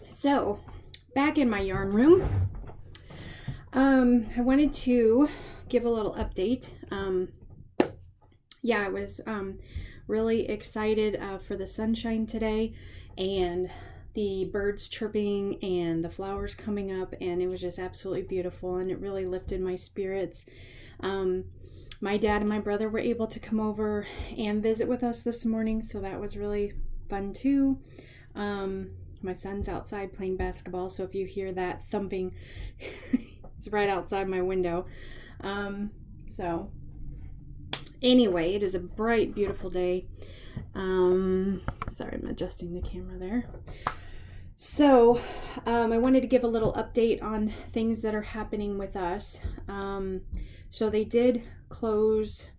So, back in my yarn room, I wanted to give a little update. I was really excited for the sunshine today and the birds chirping and the flowers coming up, and it was just absolutely beautiful, and it really lifted my spirits. My dad and my brother were able to come over and visit with us this morning, so that was really fun too. My son's outside playing basketball, so if you hear that thumping, it's right outside my window. So anyway, it is a bright, beautiful day. Sorry, I'm adjusting the camera there. So I wanted to give a little update on things that are happening with us. So they did close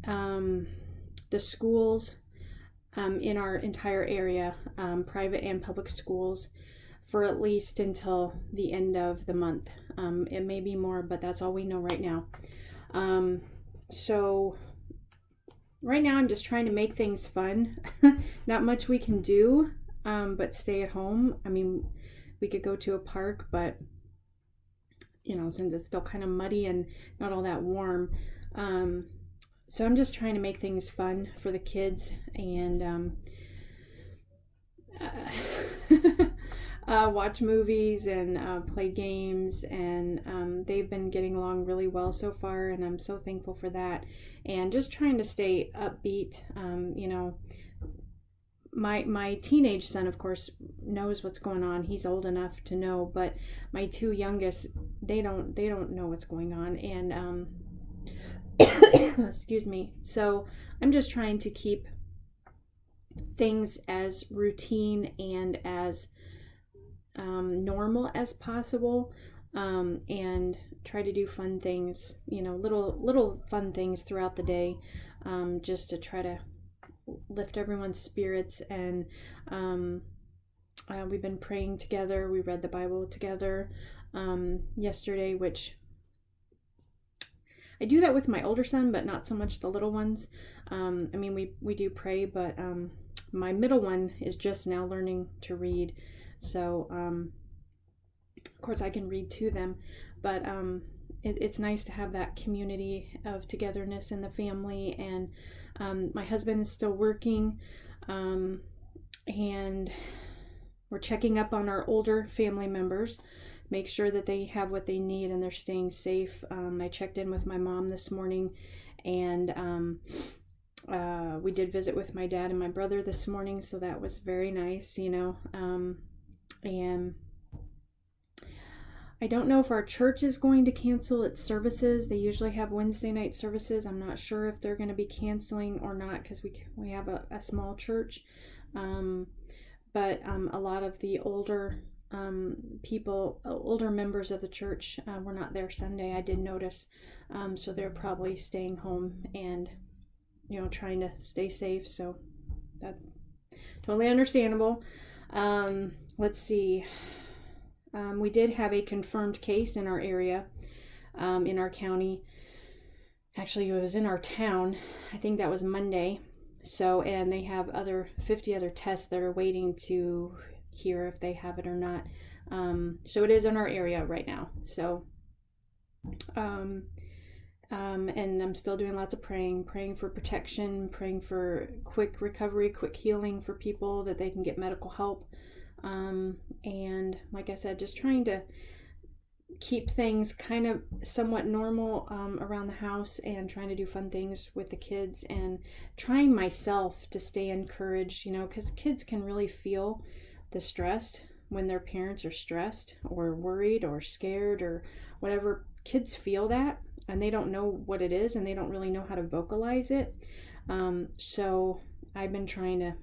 the schools in our entire area, private and public schools, for at least until the end of the month. It may be more, but that's all we know right now. So right now I'm just trying to make things fun. Not much we can do, but stay at home. I mean, we could go to a park, but since it's still kind of muddy and not all that warm, so I'm just trying to make things fun for the kids and watch movies and play games, and they've been getting along really well so far, and I'm so thankful for that. And just trying to stay upbeat. My teenage son, of course, knows what's going on. He's old enough to know, but my two youngest, they don't know what's going on, and excuse me. So I'm just trying to keep things as routine and as normal as possible, and try to do fun things, little fun things throughout the day, just to try to lift everyone's spirits. And we've been praying together. We read the Bible together yesterday, which I do that with my older son, but not so much the little ones. We do pray, but my middle one is just now learning to read. So, of course, I can read to them, but it's nice to have that community of togetherness in the family. And my husband is still working, and we're checking up on our older family members, make sure that they have what they need and they're staying safe. I checked in with my mom this morning, and we did visit with my dad and my brother this morning, so that was very nice, and I don't know if our church is going to cancel its services. They usually have Wednesday night services. I'm not sure if they're going to be canceling or not, because we have a small church, but a lot of the older older members of the church were not there Sunday. I did notice, so they're probably staying home and trying to stay safe. So that's totally understandable. Let's see. We did have a confirmed case in our area, in our county. Actually, it was in our town. I think that was Monday. So, and they have 50 other tests that are waiting to hear if they have it or not. So it is in our area right now. So, and I'm still doing lots of praying for protection, praying for quick recovery, quick healing for people, that they can get medical help. And like I said, just trying to keep things kind of somewhat normal around the house, and trying to do fun things with the kids, and trying myself to stay encouraged, because kids can really feel the stress when their parents are stressed or worried or scared or whatever. Kids feel that, and they don't know what it is, and they don't really know how to vocalize it. So I've been trying to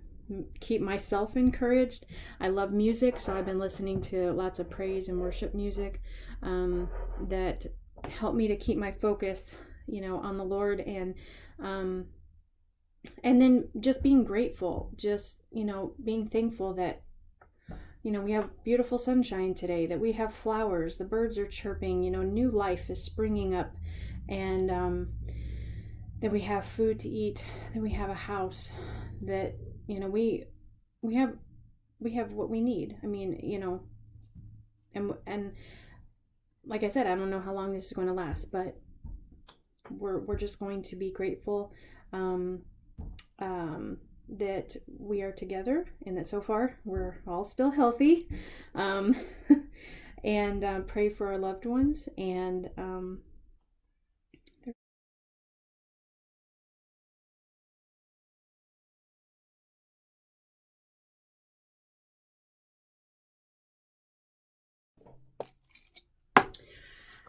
keep myself encouraged. I love music, so I've been listening to lots of praise and worship music that help me to keep my focus, on the Lord, and then just being grateful, just being thankful that we have beautiful sunshine today, that we have flowers, the birds are chirping, new life is springing up, and that we have food to eat, that we have a house, that we have what we need. I mean, and like I said, I don't know how long this is going to last, but we're just going to be grateful that we are together and that so far we're all still healthy, and pray for our loved ones, and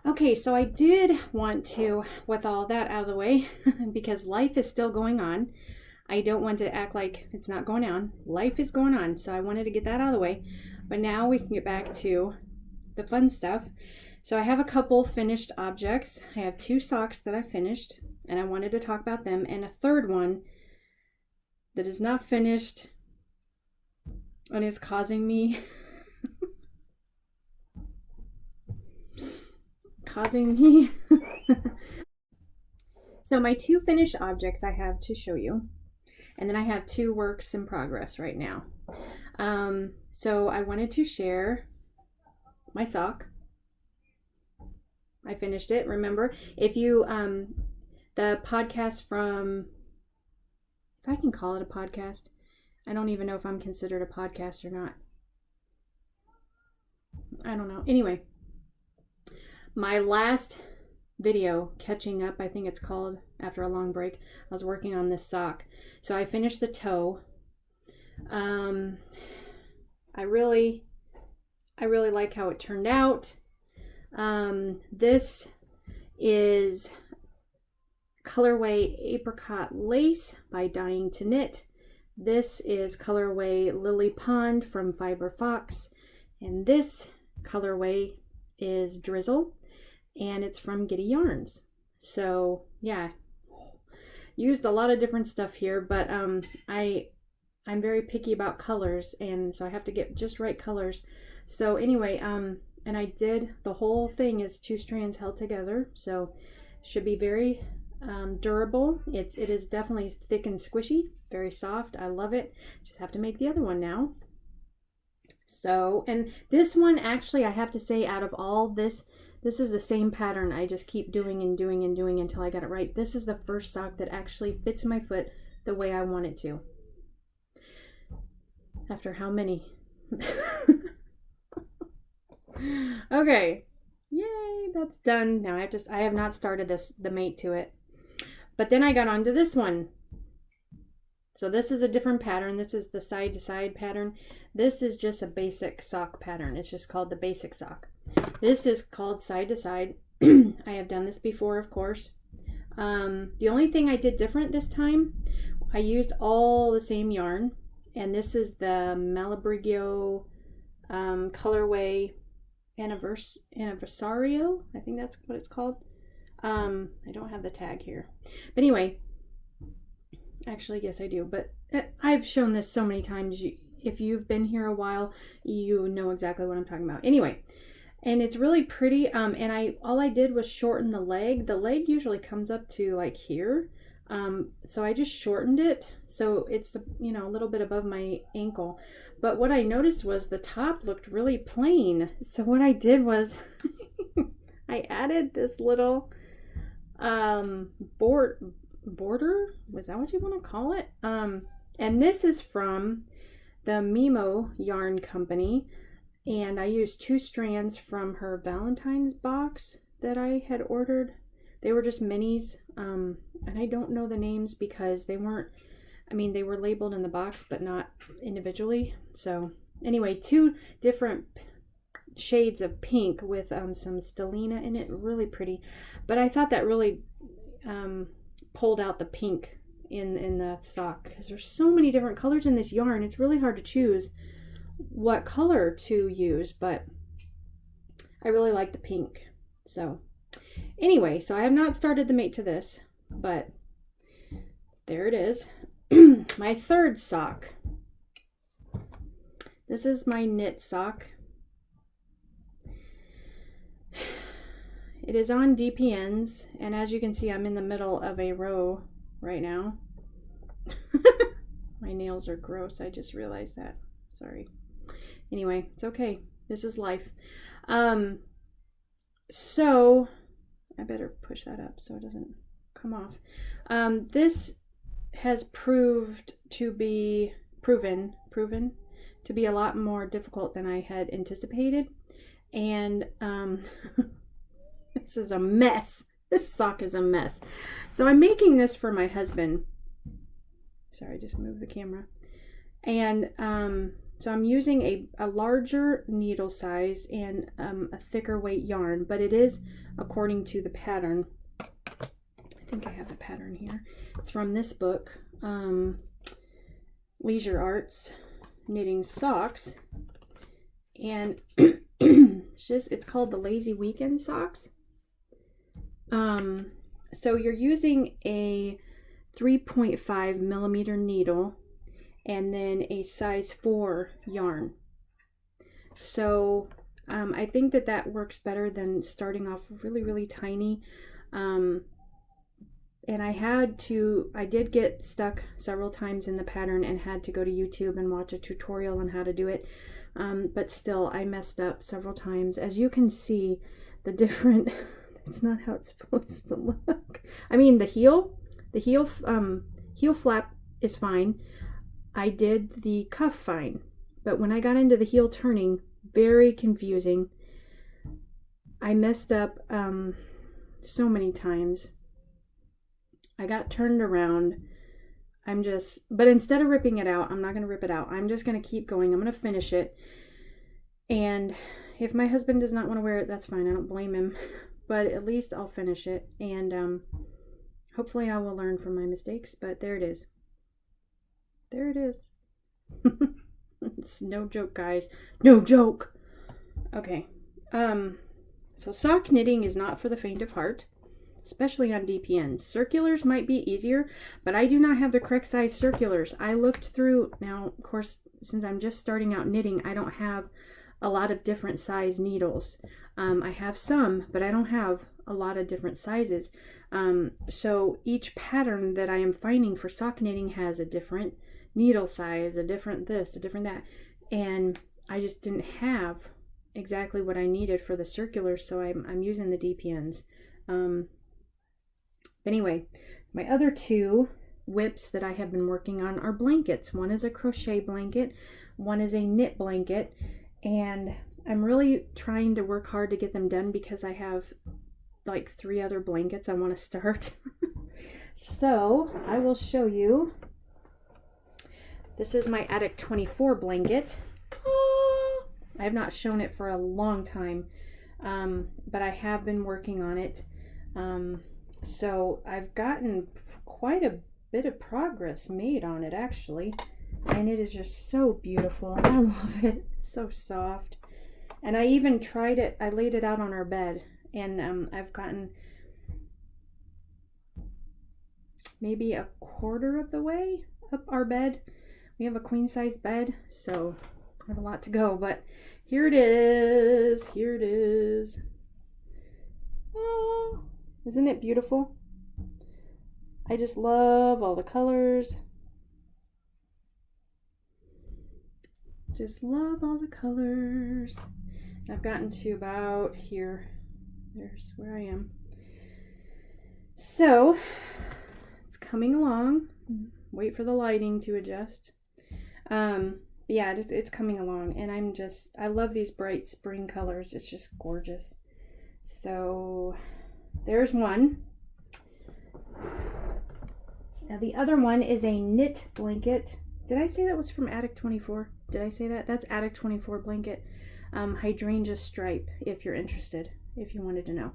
okay, so I did want to, with all that out of the way, because life is still going on. I don't want to act like it's not going on. Life is going on, so I wanted to get that out of the way. But now we can get back to the fun stuff. So I have a couple finished objects. I have 2 socks that I finished, and I wanted to talk about them, and a third one that is not finished and is causing me So my 2 finished objects I have to show you, and then I have 2 works in progress right now. So I wanted to share my sock. I finished it. Remember, if you the podcast from, if I can call it a podcast, I don't even know if I'm considered a podcast or not. I don't know. Anyway, my last video, Catching Up, I think it's called, after a long break, I was working on this sock. So I finished the toe. I really like how it turned out. This is colorway Apricot Lace by Dying to Knit. This is colorway Lily Pond from Fiber Fox, and this colorway is Drizzle, and it's from Giddy Yarns. So yeah, used a lot of different stuff here, but I'm very picky about colors, and so I have to get just right colors. So anyway, and I did, the whole thing is 2 strands held together, so should be very durable. It is definitely thick and squishy, very soft. I love it. Just have to make the other one now. So, and this one, actually, I have to say, out of all this is the same pattern. I just keep doing and doing and doing until I got it right. This is the first sock that actually fits my foot the way I want it to. After how many? Okay, yay, that's done. Now I have not started the mate to it, but then I got onto this one. So this is a different pattern. This is the side to side pattern. This is just a basic sock pattern. It's just called the basic sock. This is called side to side. I have done this before, of course. The only thing I did different this time, I used all the same yarn, and this is the Malabrigio colorway Anniversario. I think that's what it's called. I don't have the tag here, but anyway, actually, yes I do, but I've shown this so many times. If you've been here a while, you know exactly what I'm talking about. Anyway, and it's really pretty, and all I did was shorten the leg. The leg usually comes up to like here, so I just shortened it so it's, you know, a little bit above my ankle. But what I noticed was the top looked really plain, so what I did was I added this little border, was that what you want to call it? And this is from the Mimo Yarn Company, and I used 2 strands from her Valentine's box that I had ordered. They were just minis, and I don't know the names because they weren't, I mean, they were labeled in the box but not individually. So anyway, 2 different shades of pink with some stellina in it, really pretty. But I thought that really pulled out the pink in the sock, because there's so many different colors in this yarn. It's really hard to choose what color to use, but I really like the pink. So anyway, so I have not started the mate to this, but there it is. My third sock. This is my knit sock. It is on DPNs, and as you can see, I'm in the middle of a row right now. My nails are gross, I just realized that. Sorry. Anyway, it's okay. This is life. So I better push that up so it doesn't come off. This has proven to be a lot more difficult than I had anticipated. And this is a mess. This sock is a mess. So I'm making this for my husband. Sorry, just moved the camera. And so I'm using a larger needle size and a thicker weight yarn, but it is according to the pattern. I think I have the pattern here. It's from this book, Leisure Arts Knitting Socks. And it's called the Lazy Weekend Socks. So you're using a 3.5 millimeter needle and then a size 4 yarn. So I think that works better than starting off really, really tiny. And I did get stuck several times in the pattern and had to go to YouTube and watch a tutorial on how to do it. But still, I messed up several times. As you can see, the different, it's not how it's supposed to look. I mean, the heel flap is fine. I did the cuff fine, but when I got into the heel turning, very confusing. I messed up so many times. I got turned around. But instead of ripping it out, I'm not going to rip it out. I'm just going to keep going. I'm going to finish it. And if my husband does not want to wear it, that's fine. I don't blame him. But at least I'll finish it. And hopefully I will learn from my mistakes. But there it is. There it is. It's no joke, guys. No joke. Okay. So sock knitting is not for the faint of heart, especially on DPNs. Circulars might be easier, but I do not have the correct size circulars. I looked through, now of course, since I'm just starting out knitting, I don't have a lot of different size needles. I have some, but I don't have a lot of different sizes. So each pattern that I am finding for sock knitting has a different needle size, a different this, a different that, and I just didn't have exactly what I needed for the circulars, so I'm using the DPNs. Anyway, my other two whips that I have been working on are blankets. One is a crochet blanket, one is a knit blanket, and I'm really trying to work hard to get them done because I have like 3 other blankets I want to start. So I will show you. This is my Attic 24 blanket. I have not shown it for a long time, but I have been working on it. So I've gotten quite a bit of progress made on it, actually, and it is just so beautiful. I love it. It's so soft. And I even tried it, I laid it out on our bed, and I've gotten maybe a quarter of the way up our bed. We have a queen size bed, so I have a lot to go, but here it is. Here it is. Oh, isn't it beautiful? I just love all the colors. Just love all the colors. I've gotten to about here. There's where I am. So it's coming along. Wait for the lighting to adjust. Yeah, it's coming along, and I love these bright spring colors. It's just gorgeous. So there's one. Now the other one is a knit blanket. Did I say that was from Attic 24? Did I say that? That's Attic 24 blanket. Hydrangea stripe, if you're interested, if you wanted to know.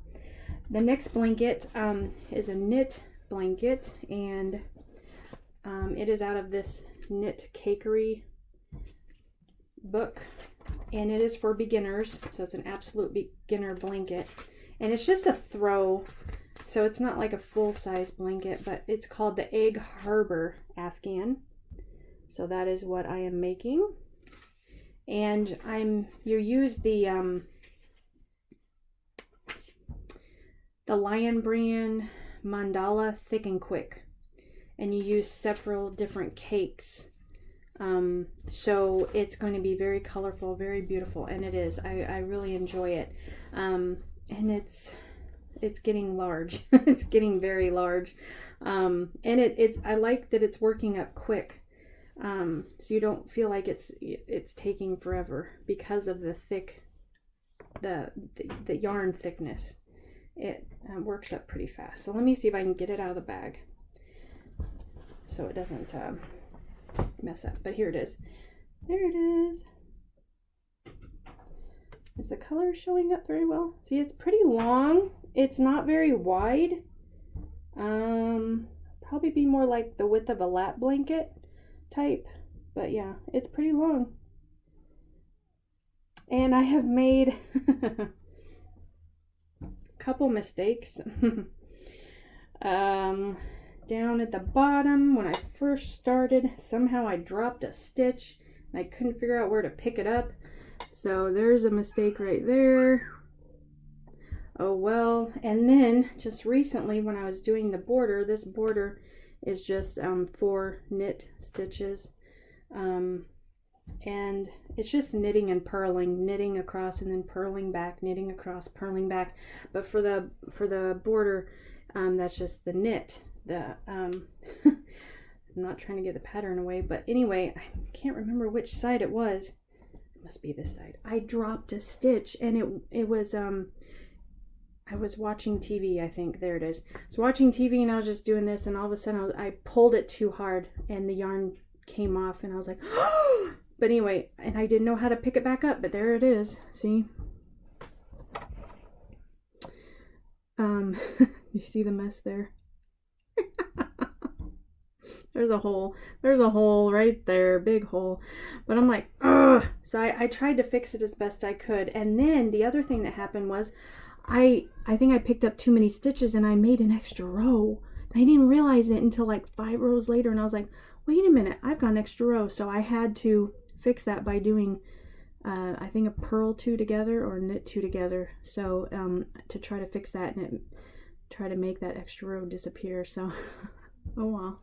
The next blanket is a knit blanket, and it is out of this Knit Cakery book, and it is for beginners, so it's an absolute beginner blanket, and it's just a throw, so it's not like a full-size blanket, but it's called the Egg Harbor Afghan. So that is what I am making, and you use the Lion Brand Mandala Thick and Quick, and you use several different cakes So it's going to be very colorful, very beautiful, and it is. I really enjoy it. And it's getting large. It's getting very large. And it's I like that it's working up quick. So you don't feel like it's taking forever because of the thick, the yarn thickness. It works up pretty fast. So let me see if I can get it out of the bag so it doesn't mess up. But here it is. There it is. Is the color showing up very well? See, it's pretty long. It's not very wide. Probably be more like the width of a lap blanket type. But yeah, it's pretty long. And I have made a couple mistakes. Down at the bottom when I first started, somehow I dropped a stitch and I couldn't figure out where to pick it up. So there's a mistake right there. Oh well. And then just recently when I was doing the border, this border is just 4 knit stitches. And it's just knitting and purling, knitting across and then purling back, knitting across, purling back. But for the border, that's just the knit. I'm not trying to get the pattern away, but anyway, I can't remember which side it was. It must be this side. I dropped a stitch, and it was I was watching TV, I think. There it is. I was watching TV and I was just doing this, and all of a sudden I pulled it too hard and the yarn came off, and I was like, oh! But anyway, and I didn't know how to pick it back up, but there it is. See? You see the mess there? There's a hole right there, big hole. But I'm like, ugh. So I tried to fix it as best I could. And then the other thing that happened was I think I picked up too many stitches and I made an extra row. I didn't realize it until like 5 rows later, and I was like, wait a minute, I've got an extra row. So I had to fix that by doing I think a purl 2 together or knit 2 together. So to try to fix that and try to make that extra row disappear. So oh well.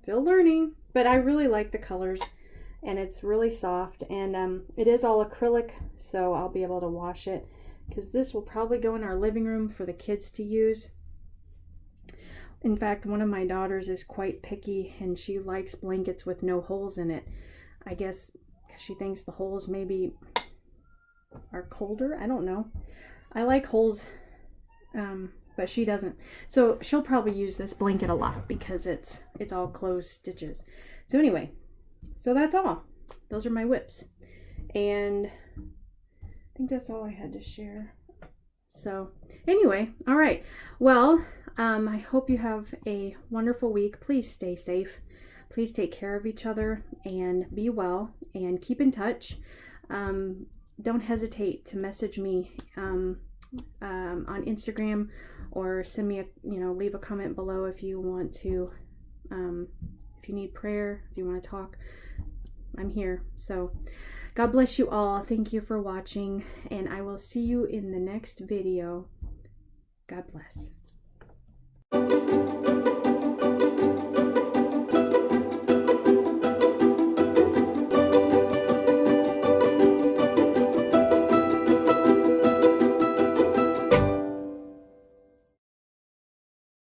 Still learning, but I really like the colors, and it's really soft, and it is all acrylic, so I'll be able to wash it, because this will probably go in our living room for the kids to use. In fact, one of my daughters is quite picky, and she likes blankets with no holes in it. I guess because she thinks the holes maybe are colder. I don't know. I like holes, but she doesn't. So she'll probably use this blanket a lot because it's all closed stitches. So anyway, so that's all. Those are my whips. And I think that's all I had to share. So anyway, all right. Well, I hope you have a wonderful week. Please stay safe. Please take care of each other and be well and keep in touch. Don't hesitate to message me on Instagram, or send me leave a comment below if you want to, if you need prayer, if you want to talk. I'm here. So God bless you all. Thank you for watching, and I will see you in the next video. God bless.